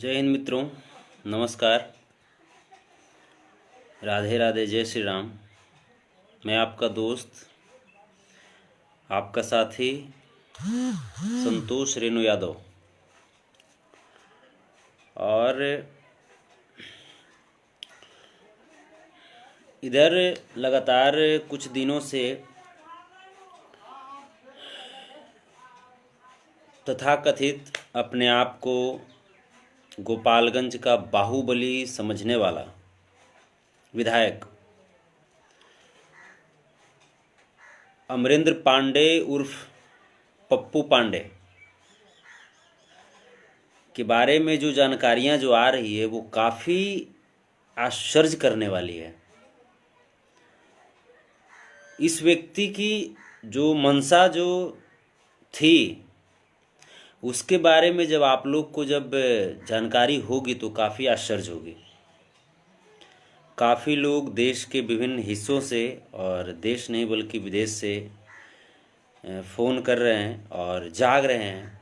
जय हिंद मित्रों, नमस्कार। राधे राधे, जय श्री राम। मैं आपका दोस्त, आपका साथी संतोष रेणु यादव। और इधर लगातार कुछ दिनों से तथाकथित अपने आप को गोपालगंज का बाहुबली समझने वाला विधायक अमरेंद्र पांडे उर्फ पप्पू पांडे के बारे में जो जानकारियां जो आ रही है वो काफ़ी आश्चर्य करने वाली है। इस व्यक्ति की जो मंशा जो थी उसके बारे में जब आप लोग को जब जानकारी होगी तो काफ़ी आश्चर्य होगी। काफ़ी लोग देश के विभिन्न हिस्सों से, और देश नहीं बल्कि विदेश से फ़ोन कर रहे हैं और जाग रहे हैं।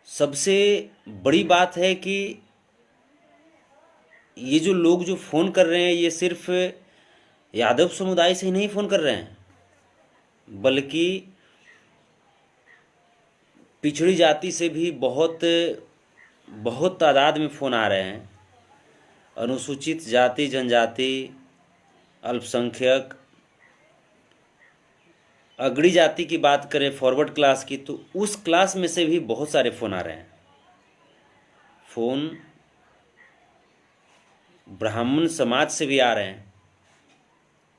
सबसे बड़ी बात है कि ये जो लोग जो फ़ोन कर रहे हैं ये सिर्फ यादव समुदाय से ही नहीं फ़ोन कर रहे हैं, बल्कि पिछड़ी जाति से भी बहुत बहुत तादाद में फ़ोन आ रहे हैं। अनुसूचित जाति, जनजाति, अल्पसंख्यक, अगड़ी जाति की बात करें, फॉरवर्ड क्लास की, तो उस क्लास में से भी बहुत सारे फ़ोन आ रहे हैं। फ़ोन ब्राह्मण समाज से भी आ रहे हैं,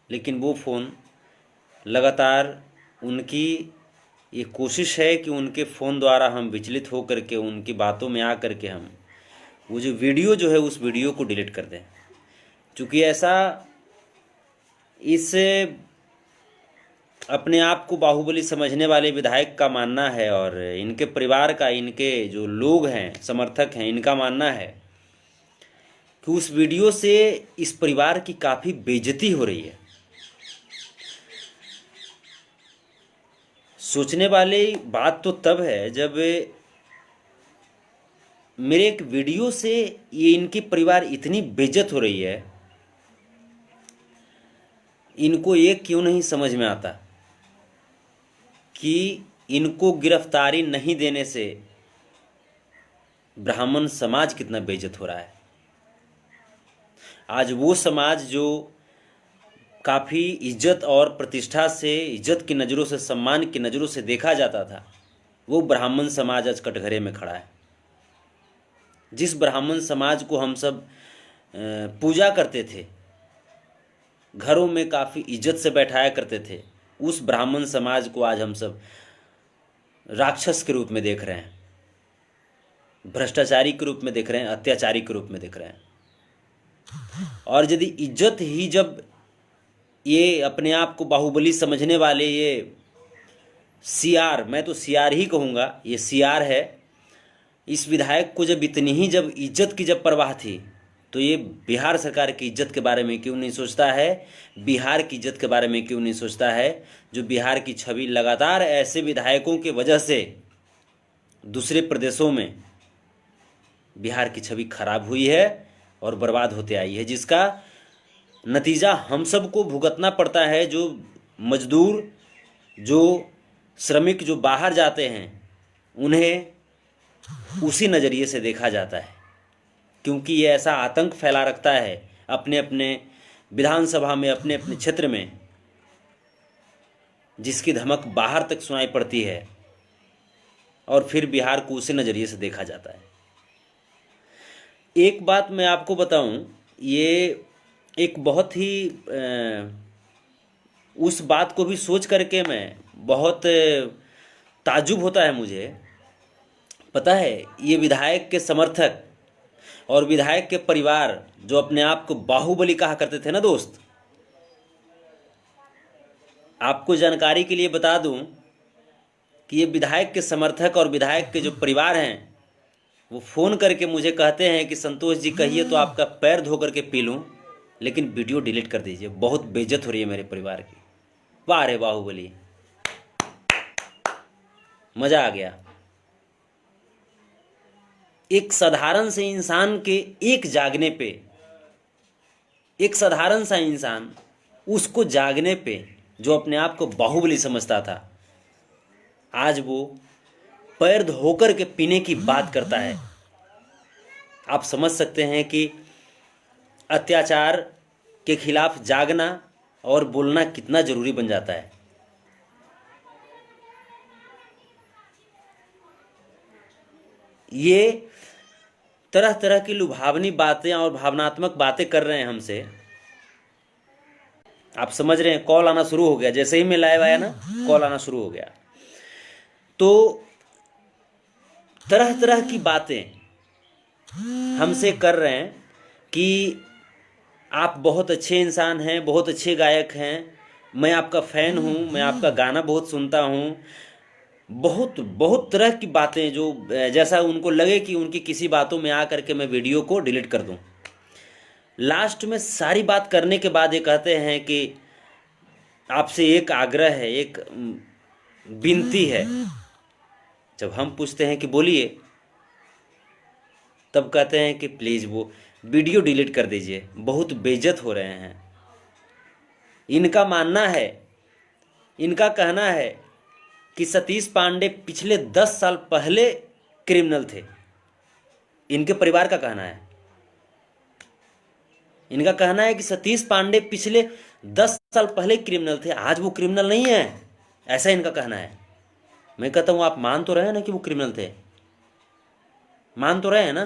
लेकिन वो फ़ोन लगातार उनकी ये कोशिश है कि उनके फ़ोन द्वारा हम विचलित हो करके उनकी बातों में आ करके हम वो जो वीडियो जो है उस वीडियो को डिलीट कर दें। चूँकि ऐसा इस अपने आप को बाहुबली समझने वाले विधायक का मानना है, और इनके परिवार का, इनके जो लोग हैं, समर्थक हैं, इनका मानना है कि उस वीडियो से इस परिवार की काफ़ी बेइज्जती हो रही है। सोचने वाली बात तो तब है जब मेरे एक वीडियो से ये इनकी परिवार इतनी बेइज्जत हो रही है। इनको ये क्यों नहीं समझ में आता कि इनको गिरफ्तारी नहीं देने से ब्राह्मण समाज कितना बेइज्जत हो रहा है। आज वो समाज जो काफ़ी इज्जत और प्रतिष्ठा से, इज्जत की नज़रों से, सम्मान की नज़रों से देखा जाता था, वो ब्राह्मण समाज आज कटघरे में खड़ा है। जिस ब्राह्मण समाज को हम सब पूजा करते थे, घरों में काफ़ी इज्जत से बैठाया करते थे, उस ब्राह्मण समाज को आज हम सब राक्षस के रूप में देख रहे हैं, भ्रष्टाचारी के रूप में देख रहे हैं, अत्याचारी के रूप में देख रहे हैं। और यदि इज्जत ही जब ये अपने आप को बाहुबली समझने वाले ये सीआर, मैं तो सीआर ही कहूँगा, ये सीआर है, इस विधायक को जब इतनी ही जब इज्जत की जब परवाह थी तो ये बिहार सरकार की इज्जत के बारे में क्यों नहीं सोचता है? बिहार की इज्जत के बारे में क्यों नहीं सोचता है? जो बिहार की छवि लगातार ऐसे विधायकों के वजह से दूसरे प्रदेशों में बिहार की छवि खराब हुई है और बर्बाद होते आई है, जिसका नतीजा हम सबको भुगतना पड़ता है। जो मजदूर, जो श्रमिक जो बाहर जाते हैं, उन्हें उसी नज़रिए से देखा जाता है, क्योंकि ये ऐसा आतंक फैला रखता है अपने अपने विधानसभा में, अपने अपने क्षेत्र में, जिसकी धमक बाहर तक सुनाई पड़ती है, और फिर बिहार को उसी नज़रिए से देखा जाता है। एक बात मैं आपको बताऊं, ये एक बहुत ही उस बात को भी सोच करके मैं बहुत ताज्जुब होता है मुझे। पता है, ये विधायक के समर्थक और विधायक के परिवार जो अपने आप को बाहुबली कहा करते थे ना दोस्त, आपको जानकारी के लिए बता दूं कि ये विधायक के समर्थक और विधायक के जो परिवार हैं वो फ़ोन करके मुझे कहते हैं कि संतोष जी कहिए तो आपका पैर धो करके पी लूँ, लेकिन वीडियो डिलीट कर दीजिए, बहुत बेइज्जत हो रही है मेरे परिवार की। वाह रे बाहुबली, मज़ा आ गया। एक साधारण से इंसान के एक जागने पे, एक साधारण सा इंसान उसको जागने पे जो अपने आप को बाहुबली समझता था, आज वो पैर धोकर के पीने की बात करता है। आप समझ सकते हैं कि अत्याचार के खिलाफ जागना और बोलना कितना जरूरी बन जाता है। ये तरह तरह की लुभावनी बातें और भावनात्मक बातें कर रहे हैं हमसे। आप समझ रहे हैं, कॉल आना शुरू हो गया, जैसे ही मैं लाइव आया ना कॉल आना शुरू हो गया। तो तरह तरह की बातें हमसे कर रहे हैं कि आप बहुत अच्छे इंसान हैं, बहुत अच्छे गायक हैं, मैं आपका फ़ैन हूँ, मैं आपका गाना बहुत सुनता हूँ। बहुत बहुत तरह की बातें जो जैसा उनको लगे कि उनकी किसी बातों में आ करके मैं वीडियो को डिलीट कर दूं। लास्ट में सारी बात करने के बाद ये कहते हैं कि आपसे एक आग्रह है, एक विनती है। जब हम पूछते हैं कि बोलिए, तब कहते हैं कि प्लीज़ वो वीडियो डिलीट कर दीजिए, बहुत बेइज्जत हो रहे हैं। इनका मानना है, इनका कहना है कि सतीश पांडे पिछले 10 साल पहले क्रिमिनल थे। इनके परिवार का कहना है, इनका कहना है कि सतीश पांडे पिछले 10 साल पहले क्रिमिनल थे, आज वो क्रिमिनल नहीं है, ऐसा इनका कहना है। मैं कहता हूं आप मान तो रहे हैं ना कि वो क्रिमिनल थे, मान तो रहे हैं ना।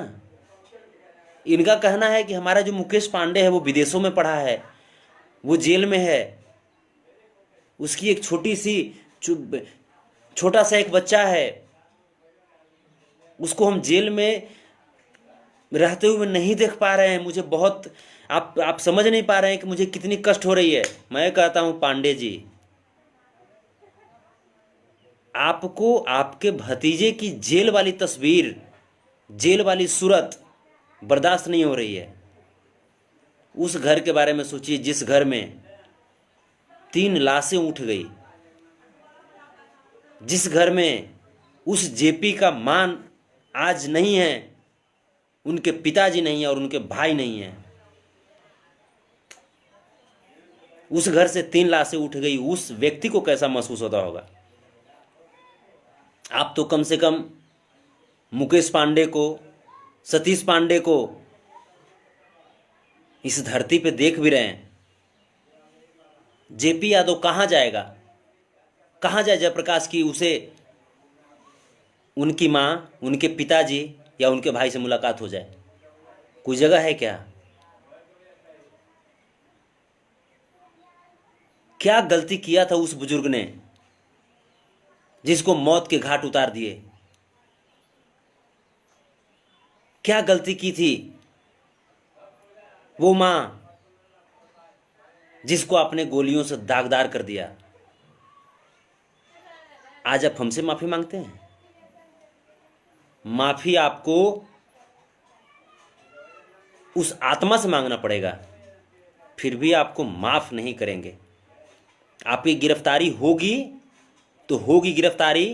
इनका कहना है कि हमारा जो मुकेश पांडे है वो विदेशों में पढ़ा है, वो जेल में है, उसकी एक छोटी सी छोटा सा एक बच्चा है, उसको हम जेल में रहते हुए नहीं देख पा रहे हैं। मुझे बहुत आप समझ नहीं पा रहे हैं कि मुझे कितनी कष्ट हो रही है। मैं कहता हूं पांडे जी, आपको आपके भतीजे की जेल वाली तस्वीर, जेल वाली सूरत बर्दाश्त नहीं हो रही है। उस घर के बारे में सोचिए जिस घर में 3 लाशें उठ गई, जिस घर में उस जेपी का मान आज नहीं है, उनके पिताजी नहीं है और उनके भाई नहीं है। उस घर से 3 लाशें उठ गई, उस व्यक्ति को कैसा महसूस होता होगा। आप तो कम से कम मुकेश पांडे को, सतीश पांडे को इस धरती पे देख भी रहे हैं। जेपी यादव कहां जाएगा, कहां जाए जयप्रकाश की उसे उनकी मां, उनके पिताजी या उनके भाई से मुलाकात हो जाए? कोई जगह है क्या? क्या गलती किया था उस बुजुर्ग ने जिसको मौत के घाट उतार दिए? क्या गलती की थी वो मां जिसको आपने गोलियों से दागदार कर दिया? आज आप हमसे माफी मांगते हैं। माफी आपको उस आत्मा से मांगना पड़ेगा, फिर भी आपको माफ नहीं करेंगे। आपकी गिरफ्तारी होगी तो होगी गिरफ्तारी,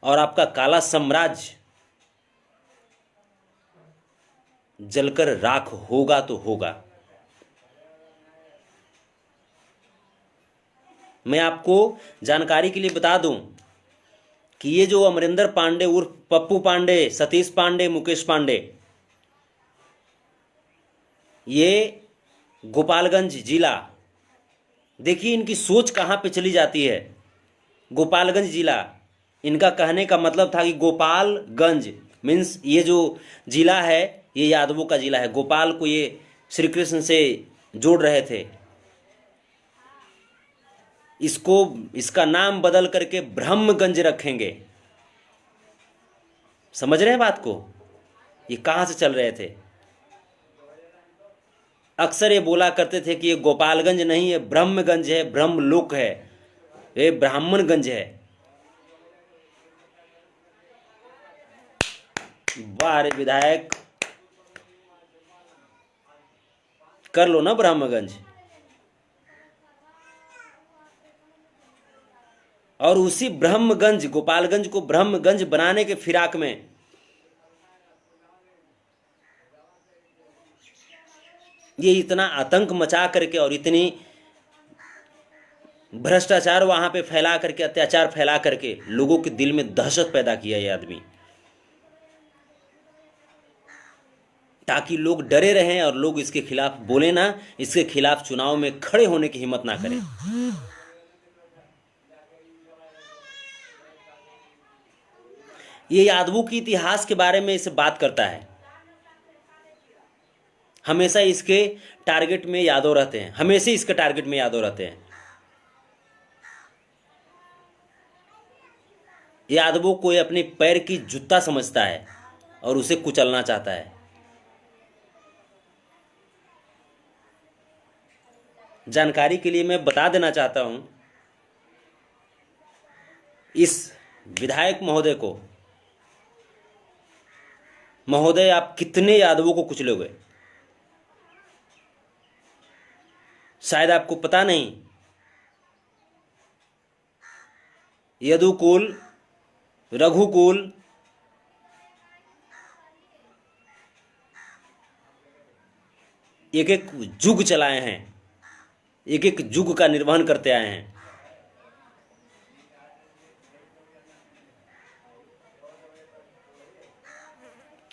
और आपका काला साम्राज्य जलकर राख होगा तो होगा। मैं आपको जानकारी के लिए बता दूं कि ये जो अमरिंदर पांडे उर्फ पप्पू पांडे, सतीश पांडे, मुकेश पांडे, ये गोपालगंज जिला, देखिए इनकी सोच कहां पे चली जाती है। गोपालगंज जिला, इनका कहने का मतलब था कि गोपालगंज मीन्स ये जो जिला है ये यादवों का जिला है। गोपाल को ये श्री कृष्ण से जोड़ रहे थे। इसको, इसका नाम बदल करके ब्रह्मगंज रखेंगे। समझ रहे हैं बात को? ये कहां से चल रहे थे? अक्सर ये बोला करते थे कि ये गोपालगंज नहीं है, ब्रह्मगंज है, ब्रह्मलोक है, ये ब्राह्मणगंज है। वाह रे विधायक, कर लो ना ब्रह्मगंज। और उसी ब्रह्मगंज, गोपालगंज को ब्रह्मगंज बनाने के फिराक में ये इतना आतंक मचा करके और इतनी भ्रष्टाचार वहां पे फैला करके, अत्याचार फैला करके लोगों के दिल में दहशत पैदा किया ये आदमी, ताकि लोग डरे रहें और लोग इसके खिलाफ बोले ना, इसके खिलाफ चुनाव में खड़े होने की हिम्मत ना करें। ये यादवों के इतिहास के बारे में इसे बात करता है, हमेशा इसके टारगेट में यादव रहते हैं, हमेशा इसके टारगेट में यादव रहते हैं। यादवों को अपने पैर की जूता समझता है और उसे कुचलना चाहता है। जानकारी के लिए मैं बता देना चाहता हूं इस विधायक महोदय को, महोदय आप कितने यादवों को कुचलोगे, शायद आपको पता नहीं। यदुकुल, रघुकुल, एक एक युग चलाए हैं, एक एक युग का निर्वहन करते आए हैं।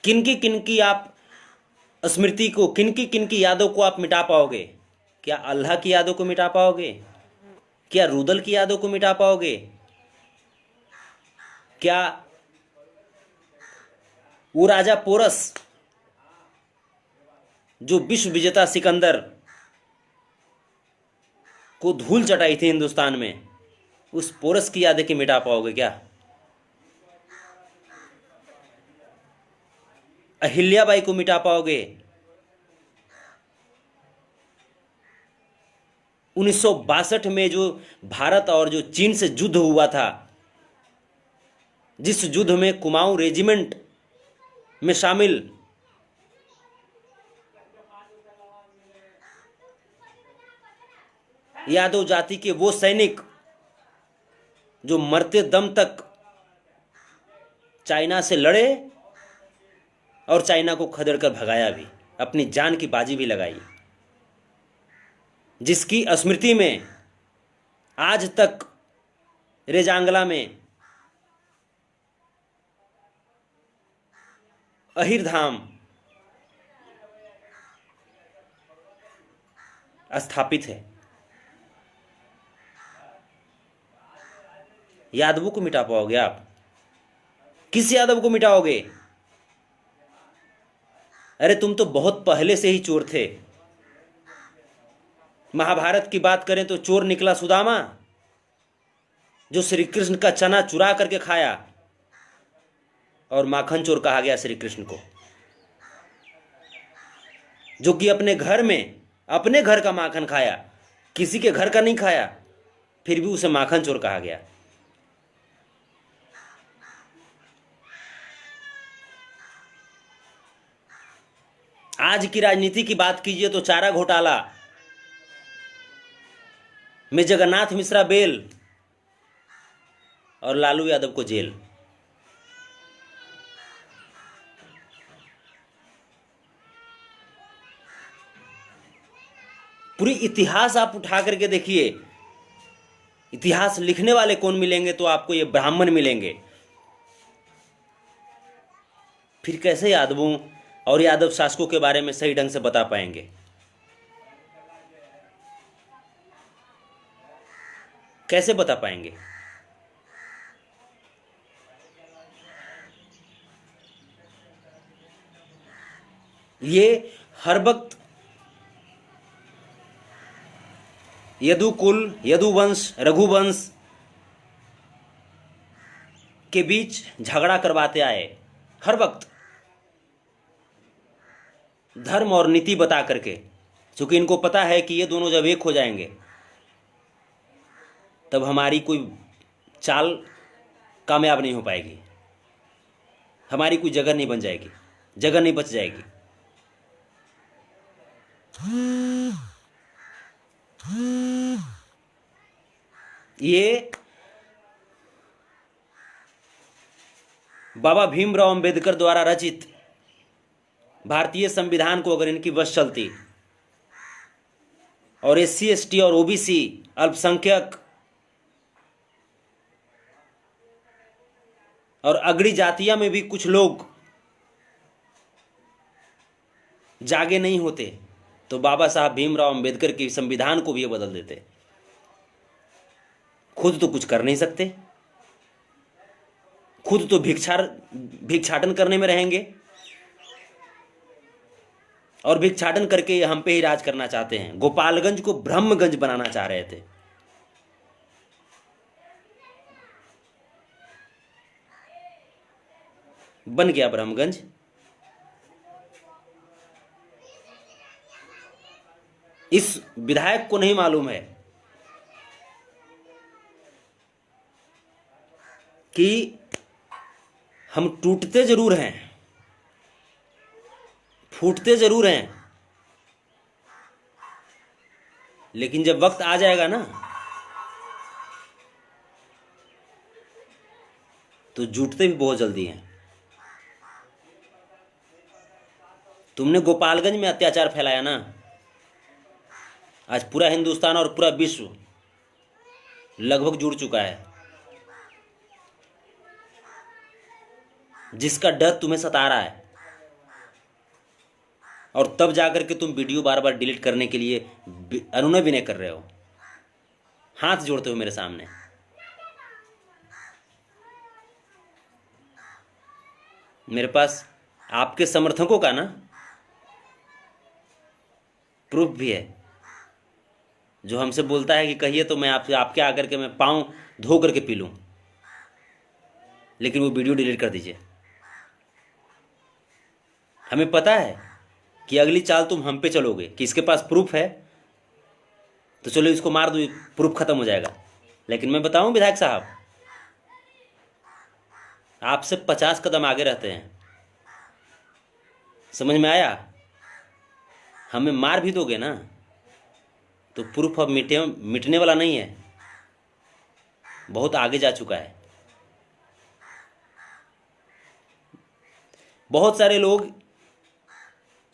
किनकी आप स्मृति को, किनकी यादों को आप मिटा पाओगे? क्या अल्लाह की यादों को मिटा पाओगे? क्या रुदल की यादों को मिटा पाओगे? क्या वो राजा पोरस जो विश्व विजेता सिकंदर को धूल चटाई थी हिंदुस्तान में, उस पोरस की यादें की मिटा पाओगे क्या? अहिल्याबाई को मिटा पाओगे? 1962 में जो भारत और जो चीन से युद्ध हुआ था, जिस युद्ध में कुमाऊं रेजिमेंट में शामिल यादव जाति के वो सैनिक जो मरते दम तक चाइना से लड़े और चाइना को खदेड़ कर भगाया भी, अपनी जान की बाजी भी लगाई, जिसकी स्मृति में आज तक रेजांगला में अहिरधाम स्थापित है। यादवों को मिटा पाओगे आप? किस यादव को मिटाओगे? अरे तुम तो बहुत पहले से ही चोर थे। महाभारत की बात करें तो चोर निकला सुदामा, जो श्री कृष्ण का चना चुरा करके खाया, और माखन चोर कहा गया श्री कृष्ण को, जो कि अपने घर में, अपने घर का माखन खाया, किसी के घर का नहीं खाया, फिर भी उसे माखन चोर कहा गया। आज की राजनीति की बात कीजिए तो चारा घोटाला में जगन्नाथ मिश्रा बेल और लालू यादव को जेल। पूरी इतिहास आप उठा करके देखिए, इतिहास लिखने वाले कौन मिलेंगे तो आपको ये ब्राह्मण मिलेंगे। फिर कैसे यादवों और यादव शासकों के बारे में सही ढंग से बता पाएंगे? कैसे बता पाएंगे? ये हर वक्त यदुकुल, यदुवंश, रघुवंश के बीच झगड़ा करवाते आए, हर वक्त धर्म और नीति बता करके, क्योंकि इनको पता है कि ये दोनों जब एक हो जाएंगे तब हमारी कोई चाल कामयाब नहीं हो पाएगी, हमारी कोई जगह नहीं बन जाएगी, जगह नहीं बच जाएगी। ये बाबा भीमराव अंबेडकर द्वारा रचित भारतीय संविधान को अगर इनकी बस चलती और SC ST और OBC अल्पसंख्यक और अगड़ी जातियां में भी कुछ लोग जागे नहीं होते तो बाबा साहब भीमराव अंबेडकर के संविधान को भी ये बदल देते। खुद तो कुछ कर नहीं सकते, खुद तो भिक्षाटन करने में रहेंगे और भिक्षाटन करके ये हम पे ही राज करना चाहते हैं। गोपालगंज को ब्रह्मगंज बनाना चाह रहे थे। बन गया ब्रह्मगंज। इस विधायक को नहीं मालूम है कि हम टूटते जरूर हैं, फूटते जरूर हैं, लेकिन जब वक्त आ जाएगा ना तो जुटते भी बहुत जल्दी हैं। तुमने गोपालगंज में अत्याचार फैलाया ना, आज पूरा हिंदुस्तान और पूरा विश्व लगभग जुड़ चुका है। जिसका डर तुम्हें सता रहा है और तब जाकर के तुम वीडियो बार बार डिलीट करने के लिए अनुनय विनय कर रहे हो, हाथ जोड़ते हो मेरे सामने। मेरे पास आपके समर्थकों का ना प्रूफ भी है, जो हमसे बोलता है कि कहिए तो मैं आपके आकर के मैं पाँव धो करके पी लूं, लेकिन वो वीडियो डिलीट कर दीजिए। हमें पता है कि अगली चाल तुम हम पे चलोगे कि इसके पास प्रूफ है तो चलो इसको मार दो, प्रूफ खत्म हो जाएगा। लेकिन मैं बताऊं विधायक साहब, आपसे 50 कदम आगे रहते हैं। समझ में आया? हमें मार भी दोगे ना तो प्रूफ अब मिटने वाला नहीं है, बहुत आगे जा चुका है। बहुत सारे लोग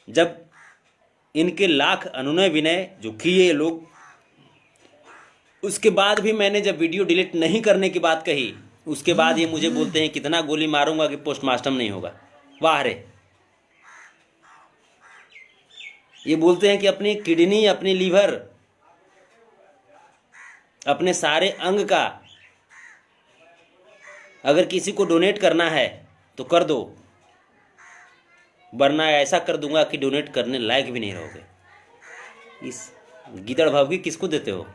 जब इनके लाख अनुनय विनय जो किए लोग, उसके बाद भी मैंने जब वीडियो डिलीट नहीं करने की बात कही, उसके बाद ये मुझे बोलते हैं कितना गोली मारूंगा कि पोस्टमार्टम नहीं होगा। वाह रे! ये बोलते हैं कि अपनी किडनी, अपनी लीवर, अपने सारे अंग का अगर किसी को डोनेट करना है तो कर दो, वरना ऐसा कर दूंगा कि डोनेट करने लायक भी नहीं रहोगे। इस गीदड़ भावगी किसको देते हो?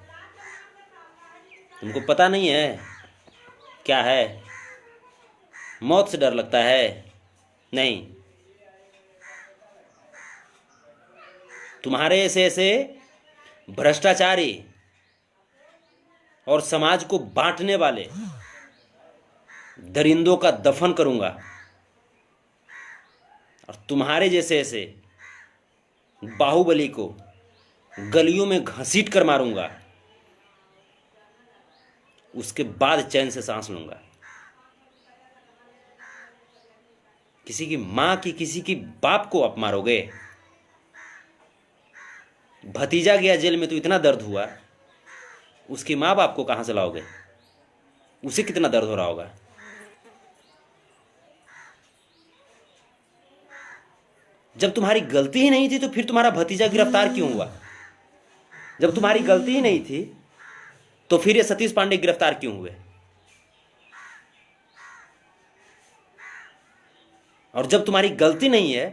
तुमको पता नहीं है क्या है? मौत से डर लगता है? नहीं, तुम्हारे ऐसे भ्रष्टाचारी और समाज को बांटने वाले दरिंदों का दफन करूंगा और तुम्हारे जैसे ऐसे बाहुबली को गलियों में घसीट कर मारूंगा। उसके बाद चैन से सांस लूंगा। किसी की मां की, किसी की बाप को आप मारोगे। भतीजा गया जेल में तो इतना दर्द हुआ, उसके माँ बाप को कहां से लाओगे? उसे कितना दर्द हो रहा होगा। जब तुम्हारी गलती ही नहीं थी तो फिर तुम्हारा भतीजा गिरफ्तार क्यों हुआ? जब तुम्हारी गलती ही नहीं थी तो फिर ये सतीश पांडे गिरफ्तार क्यों हुए? और जब तुम्हारी गलती नहीं है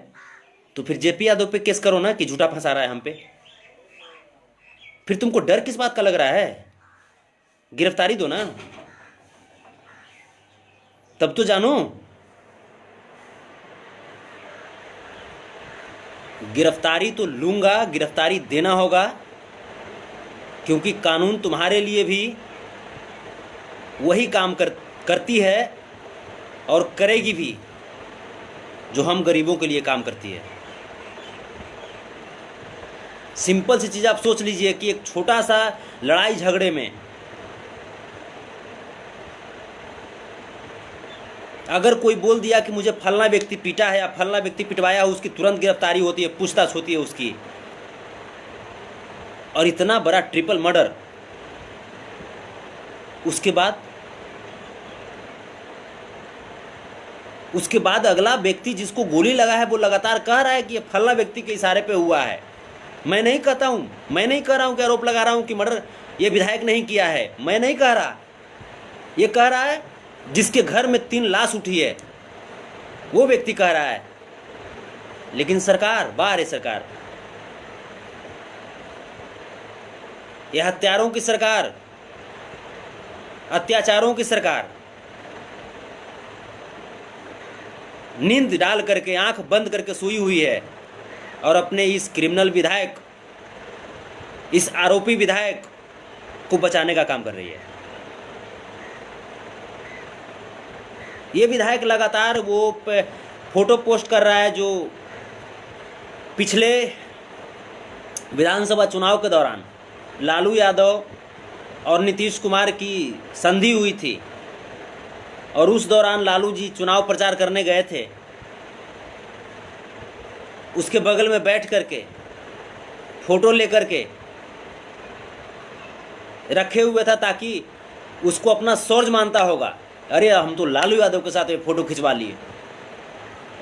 तो फिर JP यादव पे केस करो ना कि झूठा फंसा रहा है हम पे। फिर तुमको डर किस बात का लग रहा है? गिरफ्तारी दो ना, तब तो जानो। गिरफ्तारी तो लूंगा, गिरफ्तारी देना होगा, क्योंकि कानून तुम्हारे लिए भी वही काम करती है और करेगी भी जो हम गरीबों के लिए काम करती है। सिंपल सी चीज आप सोच लीजिए कि एक छोटा सा लड़ाई झगड़े में अगर कोई बोल दिया कि मुझे फलना व्यक्ति पीटा है या फलना व्यक्ति पिटवाया हो, उसकी तुरंत गिरफ्तारी होती है, पूछताछ होती है उसकी। और इतना बड़ा ट्रिपल मर्डर, उसके बाद अगला व्यक्ति जिसको गोली लगा है वो लगातार कह रहा है कि ये फलना व्यक्ति के इशारे पे हुआ है। मैं नहीं कहता हूँ, मैं नहीं कह रहा हूँ कि आरोप लगा रहा हूँ कि मर्डर ये विधायक नहीं किया है, मैं नहीं कह रहा। ये कह रहा है जिसके घर में 3 लाश उठी है वो व्यक्ति कह रहा है। लेकिन सरकार, बाहर है सरकार, यह हत्यारों की सरकार, अत्याचारों की सरकार, नींद डाल करके, आंख बंद करके सोई हुई है और अपने इस क्रिमिनल विधायक, इस आरोपी विधायक को बचाने का काम कर रही है। ये विधायक लगातार वो फोटो पोस्ट कर रहा है जो पिछले विधानसभा चुनाव के दौरान लालू यादव और नीतीश कुमार की संधि हुई थी और उस दौरान लालू जी चुनाव प्रचार करने गए थे। उसके बगल में बैठ करके फोटो लेकर के रखे हुए था ताकि उसको अपना शौर्य मानता होगा, अरे हम तो लालू यादव के साथ फोटो खिंचवा लिए।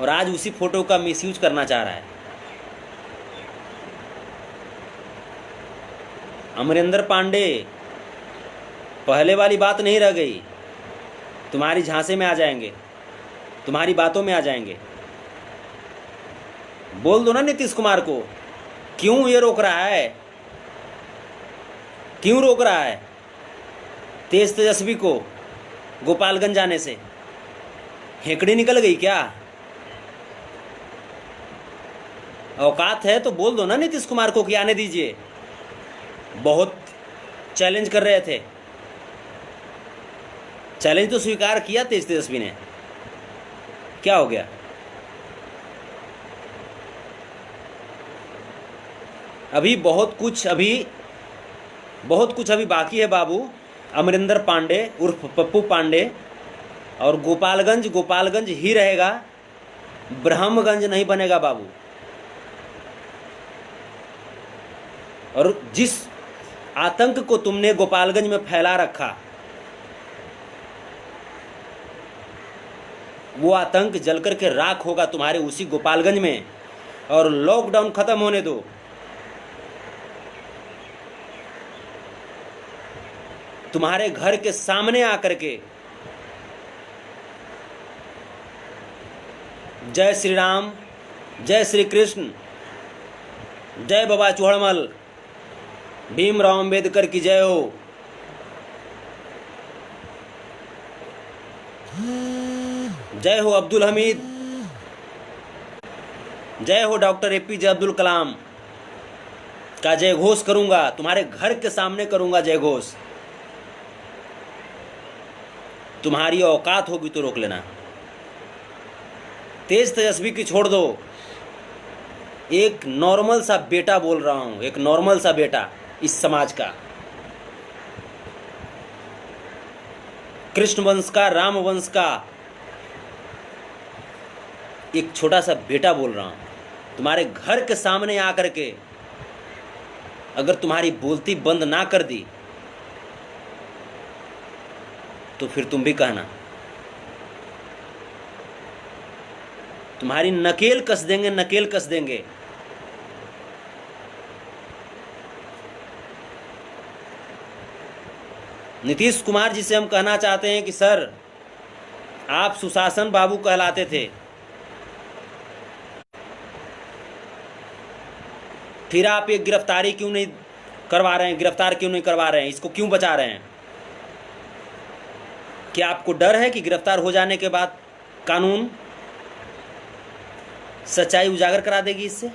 और आज उसी फोटो का मिसयूज करना चाह रहा है। अमरिंदर पांडे, पहले वाली बात नहीं रह गई, तुम्हारी झांसे में आ जाएंगे, तुम्हारी बातों में आ जाएंगे। बोल दो ना नीतीश कुमार को, क्यों ये रोक रहा है, क्यों रोक रहा है तेजस्वी को गोपालगंज जाने से? हेकड़ी निकल गई क्या? औकात है तो बोल दो ना नीतीश कुमार को कि आने दीजिए। बहुत चैलेंज कर रहे थे, चैलेंज तो स्वीकार किया तेजस्वी ने, क्या हो गया? अभी बहुत कुछ अभी बाकी है बाबू। अमरिंदर पांडे उर्फ पप्पू पांडे, और गोपालगंज ही रहेगा, ब्रह्मगंज नहीं बनेगा बाबू। और जिस आतंक को तुमने गोपालगंज में फैला रखा, वो आतंक जलकर के राख होगा तुम्हारे उसी गोपालगंज में। और लॉकडाउन खत्म होने दो, तुम्हारे घर के सामने आकर के जय श्री राम, जय श्री कृष्ण, जय बाबा चौड़मल, भीमराव अंबेडकर की जय हो, जय हो अब्दुल हमीद, जय हो डॉक्टर एपीजे अब्दुल कलाम का जय घोष करूंगा, तुम्हारे घर के सामने करूंगा जय घोष। तुम्हारी औकात होगी तो रोक लेना। तेजस्वी की छोड़ दो, एक नॉर्मल सा बेटा बोल रहा हूं, एक नॉर्मल सा बेटा इस समाज का, कृष्ण वंश का, राम वंश का एक छोटा सा बेटा बोल रहा हूं। तुम्हारे घर के सामने आकर के अगर तुम्हारी बोलती बंद ना कर दी तो फिर तुम भी कहना, तुम्हारी नकेल कस देंगे, नकेल कस देंगे। नीतीश कुमार जी से हम कहना चाहते हैं कि सर, आप सुशासन बाबू कहलाते थे, फिर आप ये गिरफ्तारी क्यों नहीं करवा रहे हैं, गिरफ्तार क्यों नहीं करवा रहे हैं, इसको क्यों बचा रहे हैं? क्या आपको डर है कि गिरफ्तार हो जाने के बाद कानून सच्चाई उजागर करा देगी इससे?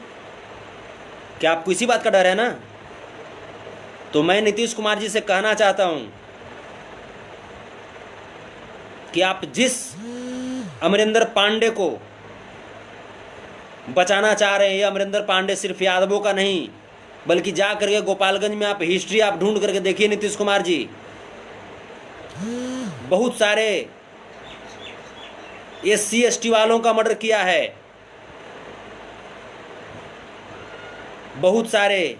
क्या आपको इसी बात का डर है ना? तो मैं नीतीश कुमार जी से कहना चाहता हूं कि आप जिस अमरिंदर पांडे को बचाना चाह रहे हैं, ये अमरिंदर पांडे सिर्फ यादवों का नहीं, बल्कि जा करके गोपालगंज में आप हिस्ट्री आप ढूंढ करके देखिए नीतीश कुमार जी, बहुत सारे SC ST वालों का मर्डर किया है, बहुत सारे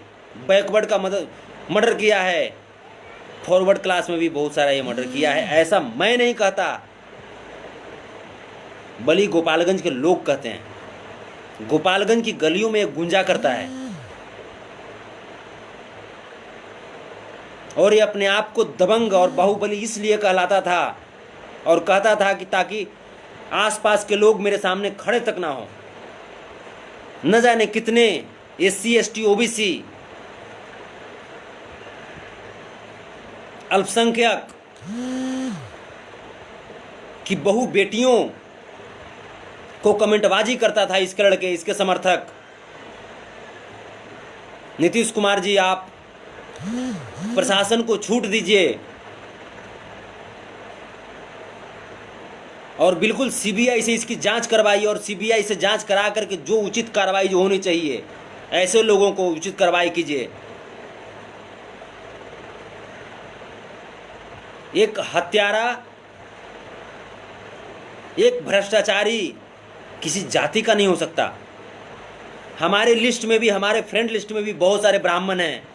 बैकवर्ड का मर्डर किया है, फॉरवर्ड क्लास में भी बहुत सारा ये मर्डर किया है। ऐसा मैं नहीं कहता, बल्कि गोपालगंज के लोग कहते हैं। गोपालगंज की गलियों में एक गूंजा करता है और ये अपने आप को दबंग और बाहुबली इसलिए कहलाता था और कहता था कि ताकि आसपास के लोग मेरे सामने खड़े तक ना हो। न जाने कितने SC ST OBC अल्पसंख्यक की बहु बेटियों को कमेंटबाजी करता था इसके लड़के, इसके समर्थक। नीतीश कुमार जी, आप प्रशासन को छूट दीजिए और बिल्कुल CBI से इसकी जांच करवाइए और CBI से जांच करा करके जो उचित कार्रवाई जो होनी चाहिए, ऐसे लोगों को उचित कार्रवाई कीजिए। एक हत्यारा, एक भ्रष्टाचारी किसी जाति का नहीं हो सकता। हमारे लिस्ट में भी, हमारे फ्रेंड लिस्ट में भी बहुत सारे ब्राह्मण हैं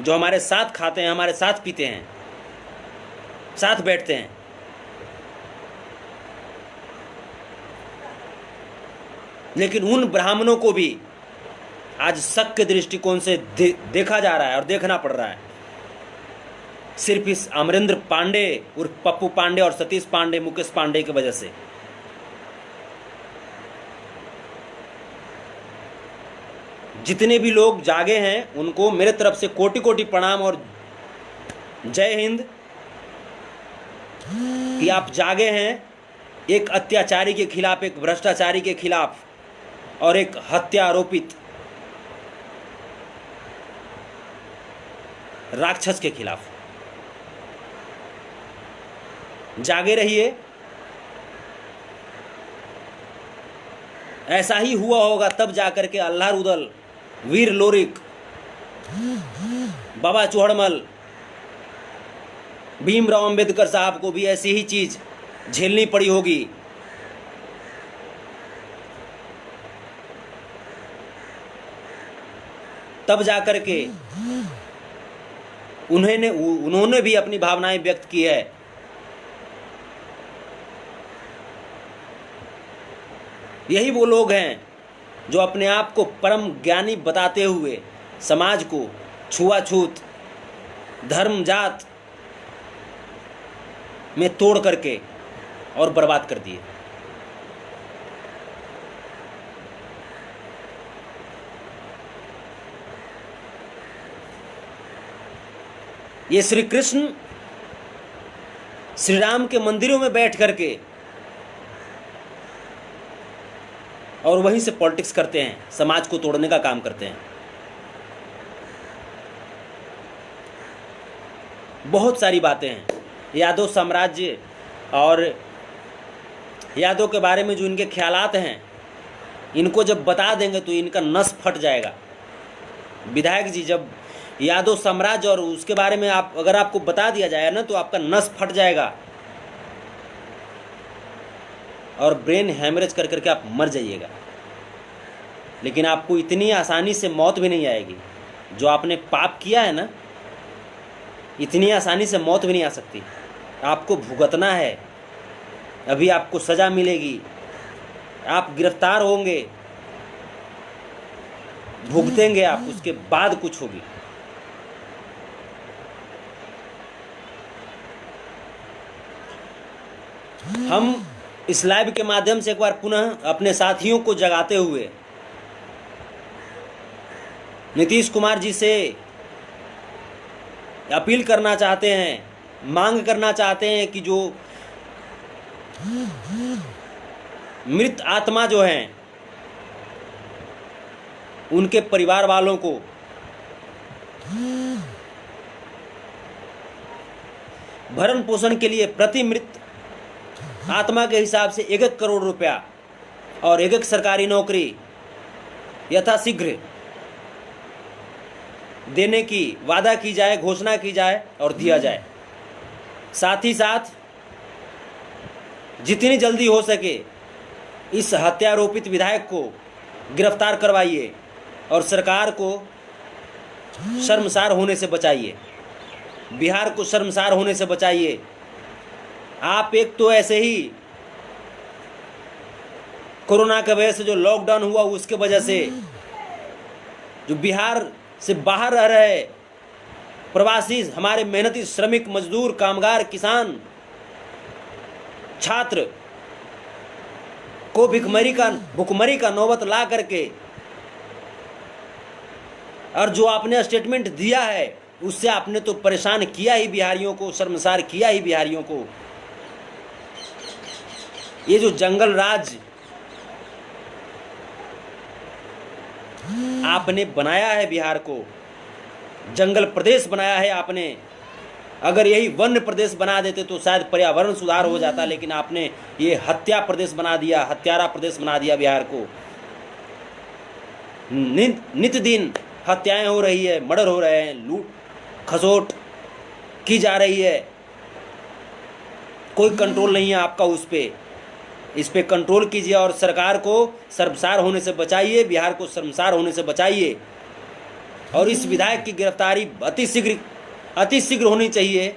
जो हमारे साथ खाते हैं, हमारे साथ पीते हैं, साथ बैठते हैं। लेकिन उन ब्राह्मणों को भी आज शक के दृष्टिकोण से देखा जा रहा है और देखना पड़ रहा है, सिर्फ इस अमरेंद्र पांडे उर्फ पप्पू पांडे और सतीश पांडे, मुकेश पांडे की वजह से। जितने भी लोग जागे हैं उनको मेरे तरफ से कोटि कोटि प्रणाम और जय हिंद कि आप जागे हैं एक अत्याचारी के खिलाफ, एक भ्रष्टाचारी के खिलाफ और एक हत्या आरोपित राक्षस के खिलाफ। जागे रहिए। ऐसा ही हुआ होगा तब जाकर के अल्लाह रुदल, वीर लोरिक, बाबा चौहड़मल, भीमराव अंबेडकर साहब को भी ऐसी ही चीज झेलनी पड़ी होगी। तब जाकर के उन्होंने भी अपनी भावनाएं व्यक्त की है। यही वो लोग हैं जो अपने आप को परम ज्ञानी बताते हुए समाज को छुआछूत, धर्म, जात में तोड़ करके और बर्बाद कर दिए। ये श्री कृष्ण श्री राम के मंदिरों में बैठ करके और वहीं से पॉलिटिक्स करते हैं, समाज को तोड़ने का काम करते हैं। बहुत सारी बातें हैं। यादव साम्राज्य और यादव के बारे में जो इनके ख्यालात हैं, इनको जब बता देंगे तो इनका नस फट जाएगा। विधायक जी, जब यादव साम्राज्य और उसके बारे में अगर आपको बता दिया जाए ना तो आपका नस फट जाएगा और ब्रेन हैमरेज कर करके आप मर जाइएगा। लेकिन आपको इतनी आसानी से मौत भी नहीं आएगी। जो आपने पाप किया है ना, इतनी आसानी से मौत भी नहीं आ सकती। आपको भुगतना है, अभी आपको सज़ा मिलेगी, आप गिरफ्तार होंगे, भुगतेंगे आप, उसके बाद कुछ होगी। हम इस लाइव के माध्यम से एक बार पुनः अपने साथियों को जगाते हुए नीतीश कुमार जी से अपील करना चाहते हैं, मांग करना चाहते हैं कि जो मृत आत्मा जो हैं उनके परिवार वालों को भरण पोषण के लिए प्रति मृत आत्मा के हिसाब से 1-1 करोड़ रुपया और 1-1 सरकारी नौकरी यथाशीघ्र देने की वादा की जाए, घोषणा की जाए और दिया जाए। साथ ही साथ जितनी जल्दी हो सके इस हत्यारोपित विधायक को गिरफ्तार करवाइए और सरकार को शर्मसार होने से बचाइए, बिहार को शर्मसार होने से बचाइए। आप एक तो ऐसे ही कोरोना की वजह से जो लॉकडाउन हुआ उसके वजह से जो बिहार से बाहर रह रहे प्रवासी हमारे मेहनती श्रमिक मजदूर कामगार किसान छात्र को भुखमरी का नौबत ला करके और जो आपने स्टेटमेंट दिया है उससे आपने तो परेशान किया ही बिहारियों को, शर्मसार किया ही बिहारियों को। ये जो जंगल राज आपने बनाया है, बिहार को जंगल प्रदेश बनाया है आपने, अगर यही वन्य प्रदेश बना देते तो शायद पर्यावरण सुधार हो जाता, लेकिन आपने ये हत्या प्रदेश बना दिया, हत्यारा प्रदेश बना दिया बिहार को। नित्य दिन हत्याएं हो रही है, मर्डर हो रहे हैं, लूट खसोट की जा रही है, कोई कंट्रोल नहीं है आपका इस पे कंट्रोल कीजिए और सरकार को शर्मसार होने से बचाइए, बिहार को शर्मसार होने से बचाइए। और इस विधायक की गिरफ्तारी अति शीघ्र होनी चाहिए।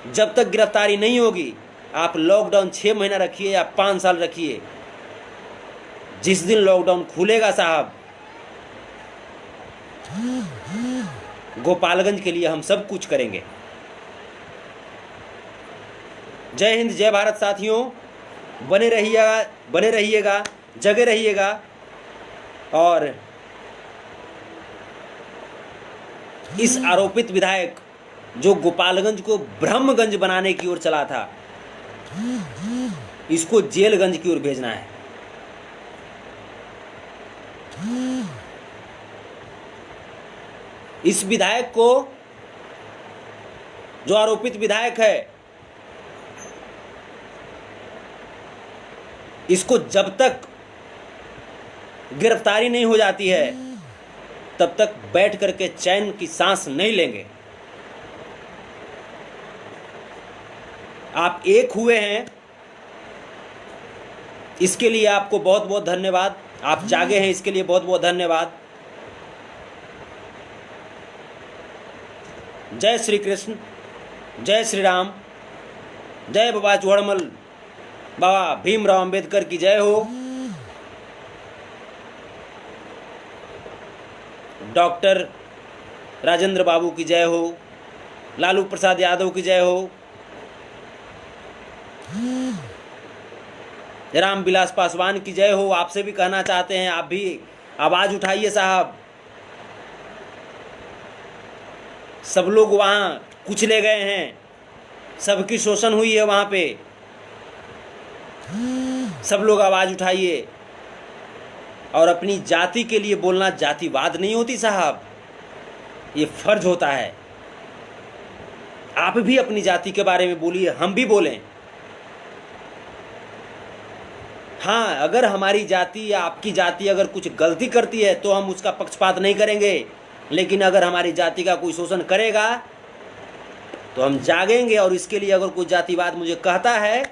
जब तक गिरफ्तारी नहीं होगी आप लॉकडाउन 6 महीना रखिए या 5 साल रखिए, जिस दिन लॉकडाउन खुलेगा साहब, गोपालगंज के लिए हम सब कुछ करेंगे। जय हिंद, जय भारत साथियों, बने रहिएगा, जगे रहिएगा और इस आरोपित विधायक जो गोपालगंज को ब्रह्मगंज बनाने की ओर चला था, इसको जेलगंज की ओर भेजना है। इस विधायक को, जो आरोपित विधायक है, इसको जब तक गिरफ्तारी नहीं हो जाती है तब तक बैठ करके चैन की सांस नहीं लेंगे। आप एक हुए हैं, इसके लिए आपको बहुत बहुत धन्यवाद। आप जागे हैं, इसके लिए बहुत बहुत धन्यवाद। जय श्री कृष्ण, जय श्री राम, जय बाबा चौड़मल, बाबा भीमराव अंबेडकर की जय हो, डॉक्टर राजेंद्र बाबू की जय हो, लालू प्रसाद यादव की जय हो, रामविलास पासवान की जय हो। आपसे भी कहना चाहते हैं, आप भी आवाज उठाइए साहब। सब लोग वहाँ कुचले गए हैं, सबकी शोषण हुई है वहाँ पे, सब लोग आवाज उठाइए। और अपनी जाति के लिए बोलना जातिवाद नहीं होती साहब, ये फर्ज होता है। आप भी अपनी जाति के बारे में बोलिए, हम भी बोलें। हाँ, अगर हमारी जाति या आपकी जाति अगर कुछ गलती करती है तो हम उसका पक्षपात नहीं करेंगे, लेकिन अगर हमारी जाति का कोई शोषण करेगा तो हम जागेंगे। और इसके लिए अगर कोई जातिवाद मुझे कहता है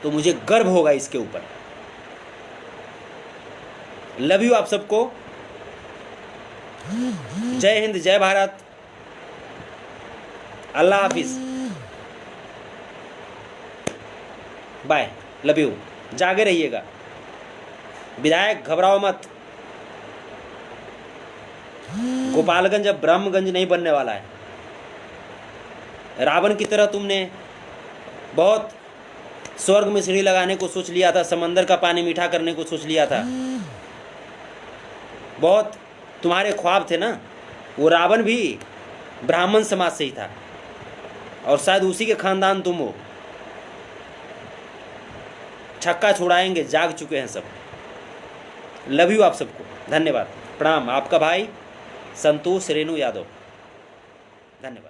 तो मुझे गर्व होगा इसके ऊपर। लव यू आप सबको। जय हिंद, जय भारत, अल्लाह हाफिज, बाय, लव यू। जागे रहिएगा। विधायक घबराओ मत, गोपालगंज अब ब्रह्मगंज नहीं बनने वाला है। रावण की तरह तुमने बहुत स्वर्ग में सीढ़ी लगाने को सोच लिया था, समंदर का पानी मीठा करने को सोच लिया था, बहुत तुम्हारे ख्वाब थे ना। वो रावण भी ब्राह्मण समाज से ही था और शायद उसी के खानदान तुम हो। छक्का छुड़ाएंगे, जाग चुके हैं सब। लव यू आप सबको, धन्यवाद, प्रणाम। आपका भाई संतोष रेणु यादव, धन्यवाद।